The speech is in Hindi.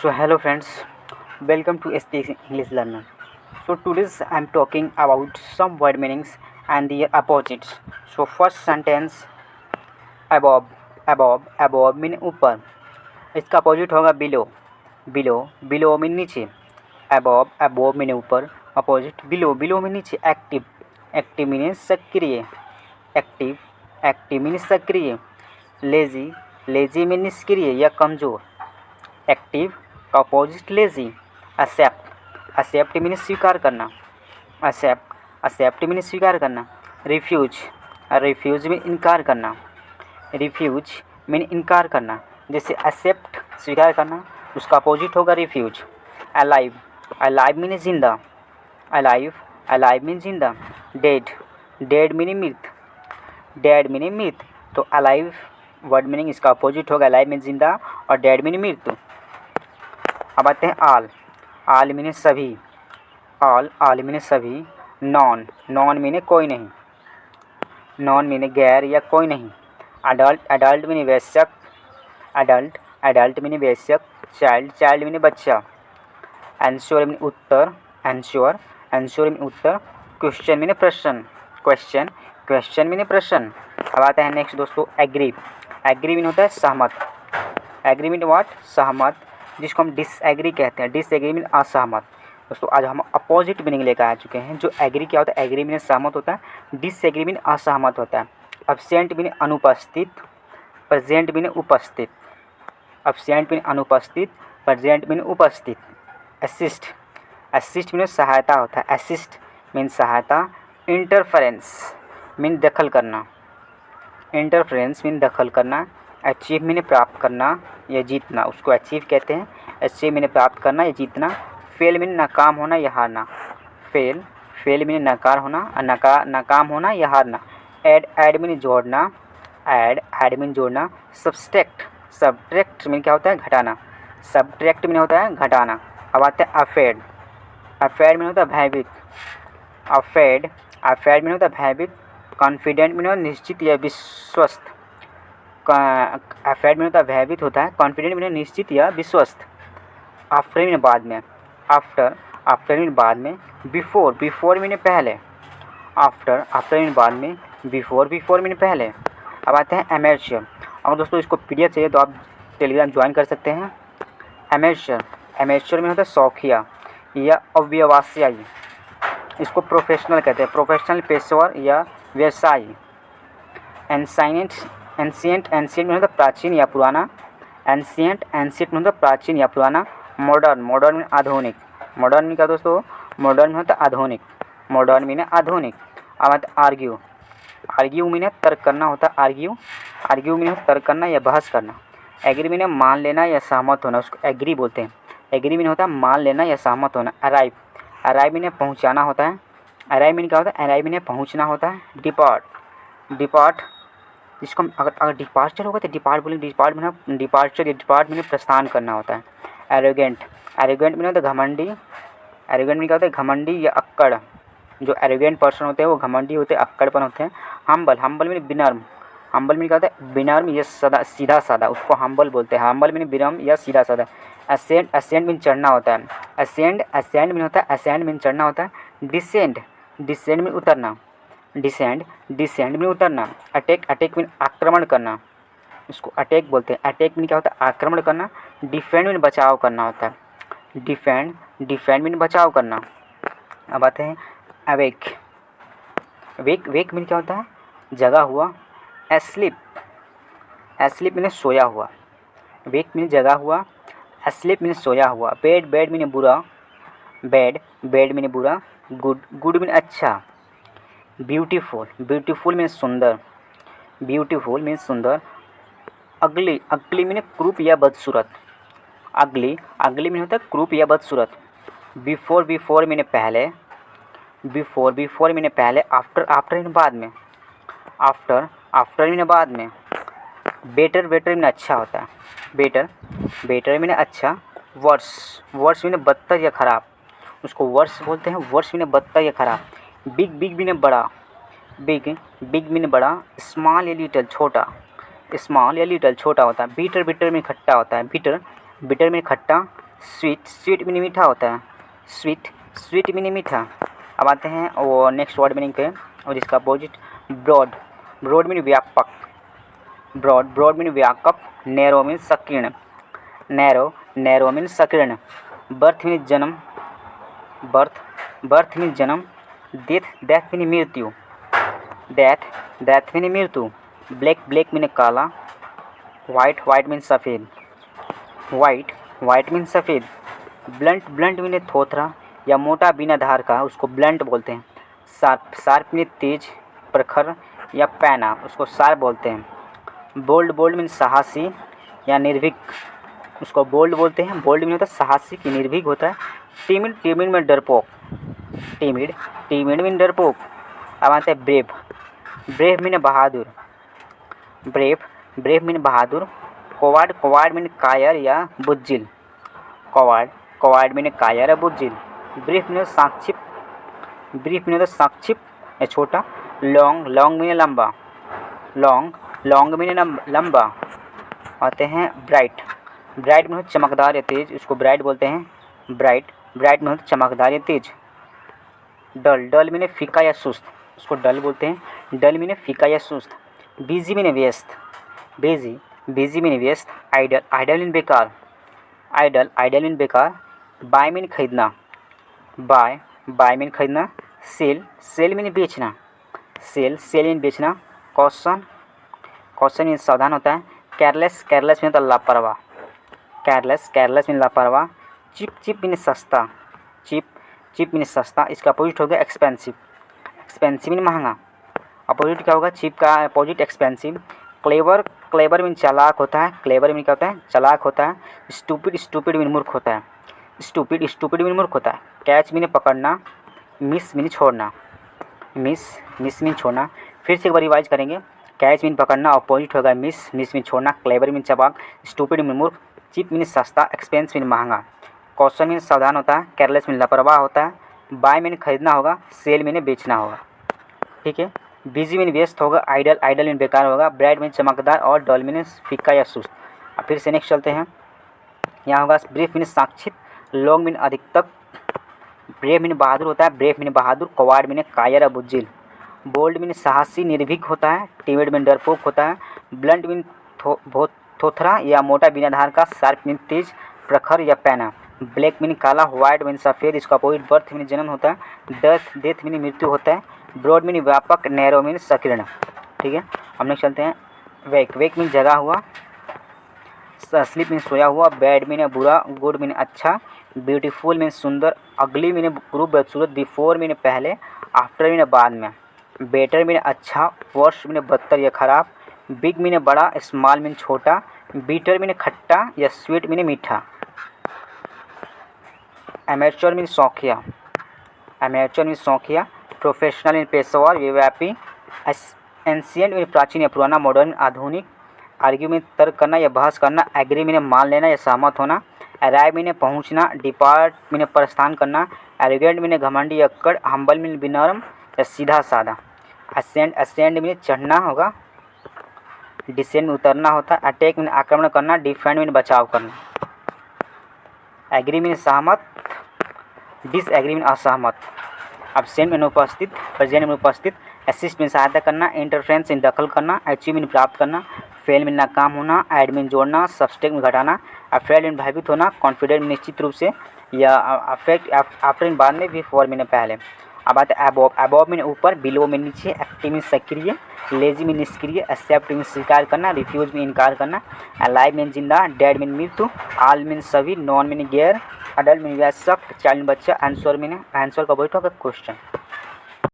So hello friends, welcome to STX English Learner. So today's I'm talking about some word meanings and their opposites. So first sentence above, above mean ऊपर. इसका अपोजिट होगा below, below mean नीचे. above mean ऊपर. अपोजिट below mean नीचे. active mean सक्रिय. एक्टिव mean सक्रिय. लेजी mean निष्क्रिय या कमज़ोर. एक्टिव का अपोजिट लेजी. एक्सेप्ट मीन स्वीकार करना. एक्सेप्ट मीन स्वीकार करना. रिफ्यूज मीन इनकार करना. रिफ्यूज मीन इनकार करना. जैसे एक्सेप्ट स्वीकार करना, उसका अपोजिट होगा रिफ्यूज. अलाइव मीन जिंदा. अलाइव मीन जिंदा. डेड मीन मृत. तो अलाइव वर्ड मीनिंग इसका अपोजिट होगा अलाइव मीन जिंदा और डेड मीन मृत्यु. अब आते हैं आल मीने सभी. आल मीने सभी. नॉन मीने कोई नहीं. नॉन मीने गैर या कोई नहीं. अडल्ट मीने वयस्क. अडल्ट मीने वयस्क. चाइल्ड मीने बच्चा. एंश्योर मीने उत्तर. एंश्योर मीने उत्तर. क्वेश्चन मीने प्रश्न. क्वेश्चन मीने प्रश्न. अब आता है नेक्स्ट दोस्तों एग्री मीन होता है सहमत. Agree mean what? सहमत, जिसको हम डिसएग्री कहते हैं. डिसएग्री मीन असहमत. दोस्तों आज हम अपोजिट मीनिंग लेकर आ चुके हैं. जो एग्री क्या होता है? एग्री मीन सहमत होता है. डिसएग्री मीन असहमत होता है. एब्सेंट मीन अनुपस्थित. प्रेजेंट मीन उपस्थित. एब्सेंट मीन अनुपस्थित. प्रेजेंट मीन उपस्थित. असिस्ट मीन सहायता होता है. असिस्ट मीन सहायता. इंटरफेरेंस मीन दखल करना. इंटरफेरेंस मीन दखल करना. अचीव मीन प्राप्त करना या जीतना, उसको अचीव कहते हैं. अचीव मीन प्राप्त करना या जीतना. फेल मीन नाकाम होना या हारना. फेल मीन नाकार होना और नाकाम होना या हारना. ऐड मीन जोड़ना. ऐड मीन जोड़ना. सब्ट्रैक्ट मीन क्या होता है? घटाना. सब्ट्रैक्ट मीन होता है घटाना. अब आते हैं अफेड मीन होता है भयभीत. अफेड मीन होता है भयभीत. कॉन्फिडेंट मीन होता है निश्चित या विश्वस्त. अफेड मीन होता है भयभीत होता है. कॉन्फिडेंट मीन निश्चित या विश्वस्त. आफ्टर मीन बाद में. आफ्टर मीन बाद में. बिफोर मीन पहले. आफ्टर मीन बाद में. बिफोर मीन पहले. अब आते हैं एमेच्योर. और दोस्तों इसको पीडीएफ चाहिए तो आप टेलीग्राम ज्वाइन कर सकते हैं. एमेच्योर मीन होता है शौकिया या अव्यवसायी. इसको प्रोफेशनल कहते हैं. प्रोफेशनल पेशेवर या व्यवसायी. एंशिएंट में होता है प्राचीन या पुराना. एंशिएंट में होता है प्राचीन या पुराना. मॉडर्न में आधुनिक. मॉडर्न में क्या दोस्तों? मॉडर्न में होता है आधुनिक. मॉडर्न में आधुनिक. अब आता है आर्ग्यू में तर्क करना होता है. आर्ग्यू में तर्क करना या बहस करना. एग्री में मान लेना या सहमत होना, उसको एग्री बोलते हैं. एग्री में होता है मान लेना या सहमत होना. अराइव में पहुँचाना होता है. अराइव में क्या होता है? अराइव में पहुँचना होता है. डिपार्ट जिसको हम अगर डिपार्चर होगा तो डिपार्ट में प्रस्थान करना होता है. एरोगेंट में होता है घमंडी. एरोगेंट में क्या होता है? घमंडी या अक्कड़. जो एरोगेंट पर्सन होते हैं वो घमंडी होते हैं, अक्कड़पन होते हैं. हम्बल में विनम्र. हम्बल में क्या होता है? विनम्र या सीधा साधा, उसको हम्बल बोलते हैं. हम्बल में विनम्र या सीधा साधा. असेंड में चढ़ना होता है. असेंड में होता है असेंड में चढ़ना होता है. डिसेंड में उतरना. डिसेंड में उतरना. अटैक में आक्रमण करना, उसको अटैक बोलते हैं. अटैक में क्या होता है? आक्रमण करना. डिफेंड में बचाव करना होता है. डिफेंड में बचाव करना. अब आते हैं वेक में क्या होता है? जगा हुआ. एस्लीप में सोया हुआ. वेक में जगा हुआ. एस्लीप में सोया हुआ. बेड में बुरा. बेड में बुरा. गुड में अच्छा. ब्यूटीफुल में सुंदर. अगली में क्रूप या बदसूरत. अगली में होता है क्रूप या बदसूरत. बिफोर में पहले. बिफोर में पहले. आफ्टर में बाद में. आफ्टर में बाद में. बेटर में अच्छा होता है. बेटर में अच्छा. वर्स में बदतर या खराब, उसको वर्स बोलते हैं. वर्स में बदतर या खराब. बिग में बड़ा. बिग में बड़ा. स्मॉल या लिटिल छोटा. छोटा होता है. बिटर में खट्टा होता है. बिटर में खट्टा. स्वीट, स्वीट मीनिंग मीठा होता है, स्वीट, स्वीट मीनिंग मीठा। अब आते हैं वो नेक्स्ट वर्ड मीनिंग पे, और इसका अपोजिट ब्रॉड, ब्रॉड मीन व्यापक, ब्रॉड, ब्रॉड मीन व्यापक। नैरो मीन संकीर्ण, नैरो, नैरो मीन संकीर्ण। बर्थ मीन जन्म, बर्थ, बर्थ मीन जन्म। डेथ, डेथ मीन मृत्यु, डेथ, डेथ मीन मृत्यु। ब्लैक, ब्लैक मीन काला। वाइट, वाइट मीन सफ़ेद, वाइट, वाइट मीन सफ़ेद। ब्लंट, ब्लंट मीन थोथरा या मोटा बिना धार का, उसको ब्लंट बोलते हैं। शार्प, शार्प मीन तेज, प्रखर या पैना, उसको शार्प बोलते हैं। बोल्ड, बोल्ड मीन साहसी या निर्भीक, उसको बोल्ड बोलते हैं। बोल्ड मीन होता है साहसी की, निर्भीक होता है। टीमिड, टीमिड में डरपोक, टीमिड, टीमिड मीन डरपोक। अब आते हैं ब्रेव, ब्रेव मीन बहादुर, ब्रेव, ब्रेव मीन बहादुर। कोवार्ड, कोवार्ड मीन कायर या बुज्जिल, कोवार्ड, कोवार्ड मीन कायर या बुज्जिल। ब्रीफ मीन संक्षिप्त, ब्रीफ मीन संक्षिप्त या छोटा। लॉन्ग, लॉन्ग मीन लंबा, लॉन्ग, लॉन्ग मीन लंबा। आते हैं ब्राइट, ब्राइट मीन चमकदार या तेज, उसको ब्राइट बोलते हैं। ब्राइट, ब्राइट मीन चमकदार या तेज। डल, डल मीन फीका या सुस्त, उसको डल बोलते हैं। डल मीन फीका या सुस्त। बिजी मीन व्यस्त, बिजी, बिजी मीन व्यस्त। आइडल, आइडल मीन बेकार, आइडल, आइडल मीन बेकार। बाय मीन खरीदना, बाय, बाय मीन खरीदना। सेल, सेल मीन बेचना, सेल, सेल मीन बेचना। कॉशन, कॉशन मीन सावधान होता है। केयरलेस, केयरलेस मीन होता लापरवाह, केयरलेस, केयरलेस मीन लापरवाह। चिप, चिप मीन सस्ता, चिप, चिप मीन सस्ता। इसका अपोजिट हो गया एक्सपेंसिव, एक्सपेंसिव मीन महंगा। अपोजिट क्या होगा चिप का opposite expensive. Clever, clever mean चालाक होता है, क्लेवर मीन क्या होता है चालाक होता है। स्टूपिड, स्टूपिड मीन मूर्ख होता है, स्टूपिड, स्टूपिड मीन मूर्ख होता है। कैच मीन पकड़ना। मिस मीन छोड़ना, मिस, मिस मीन छोड़ना। फिर से एक बार रिवाइज करेंगे। कैच मीन पकड़ना, अपोजिट होगा मिस, मिस मीन छोड़ना। क्लेवर मीन चालाक, स्टूपिड मीन मूर्ख। चिप मीन सस्ता, एक्सपेंस मीन महंगा। कॉशन मीन सावधान होता है। केयरलेस मीन लापरवाह होता है। बाय मीन खरीदना होगा। सेल मीन बेचना होगा, ठीक है। बिजी मीन व्यस्त होगा। आइडल, आइडल मीन बेकार होगा। ब्राइट मीन चमकदार और डल मीन फीका या सुस्त। अब फिर से नेक्स्ट चलते हैं। यहाँ होगा ब्रीफ मीन संक्षिप्त। लॉन्ग मीन अधिकतम। ब्रेव मीन बहादुर होता है, ब्रेव मीन बहादुर। कवार्ड मीन कायर या बुज्जिल। बोल्ड मीन साहसी निर्भीक होता है। टिमिड मीन डरपोक होता है। ब्लंट मीन थोथरा या मोटा बिना धार का। शार्प मीन तेज, प्रखर या पैना। ब्लैक मीन काला, व्हाइट मीन सफ़ेद, इसका अपोजिट बर्थ मीन जन्म होता है। डेथ, डेथ मीन मृत्यु होता है। ब्रॉड मीन व्यापक, नैरो मीन संकीर्ण, ठीक है। हम नेक्स्ट चलते हैं। वेक, वेक मीन जगा हुआ। स्लीप मीन सोया हुआ। बैड मीन बुरा, गुड मीन अच्छा। ब्यूटीफुल मीन सुंदर। अगली मीन रूप बदसूरत। बिफोर मीन पहले। आफ्टर मीन बाद में। बेटर मीन अच्छा। वर्स मीन बदतर या खराब। बिग मीन बड़ा, स्मॉल मीन छोटा। बीटर मीन खट्टा या स्वीट मीन मीठा। एमेच्योर मीन शौकिया, एमेच्योर मीन शौकिया। प्रोफेशनल मीन पेशेवर, व्यापी। एंशियंट मीन प्राचीन या पुराना। मॉडर्न आधुनिक। आर्ग्यू मीन तर्क करना या बहस करना। एग्री मीन मान लेना या सहमत होना। अराइव मीन पहुंचना। डिपार्ट मीन प्रस्थान करना। एरोगेंट मीन घमंडी या अक्कड़। हम्बल मीन विनम्र या सीधा साधा। असेंड, असेंड मीन चढ़ना होगा। डिसेंड में उतरना होता है। अटैक मीन आक्रमण करना। डिफेंड मीन बचाव करना। एग्री मीन सहमत। डिसएग्री मीन असहमत। एब्सेंट मीन उपस्थित। प्रेजेंट में उपस्थित। असिस्ट मीन सहायता करना। इंटरफ्रेंस मीन दखल करना। अचीव मीन प्राप्त करना। फेल मीन नाकाम होना। ऐड मीन जोड़ना। सब्सट्रैक्ट मीन घटाना। अफ्रेड मीन भयभीत होना। कॉन्फिडेंट मीन निश्चित रूप से या अफेक्ट आफ्टर मीन बाद में। बिफोर मीन पहले। अब आते हैं अबोव, अबोव मीन ऊपर। बिलो मीन नीचे। एक्टिव मीन सक्रिय। लेजी मीन निष्क्रिय। एक्सेप्ट मीन स्वीकार करना। रिफ्यूज मीन इनकार करना। अलाइव मीन जिंदा। डेड मीन मृत्यु। ऑल मीन सभी। नॉन मीन गैर। अडल्ट मीन वयस्क। चाइल्ड मीन बच्चा। आंसर मीन, आंसर का अपोजिट होगा क्वेश्चन।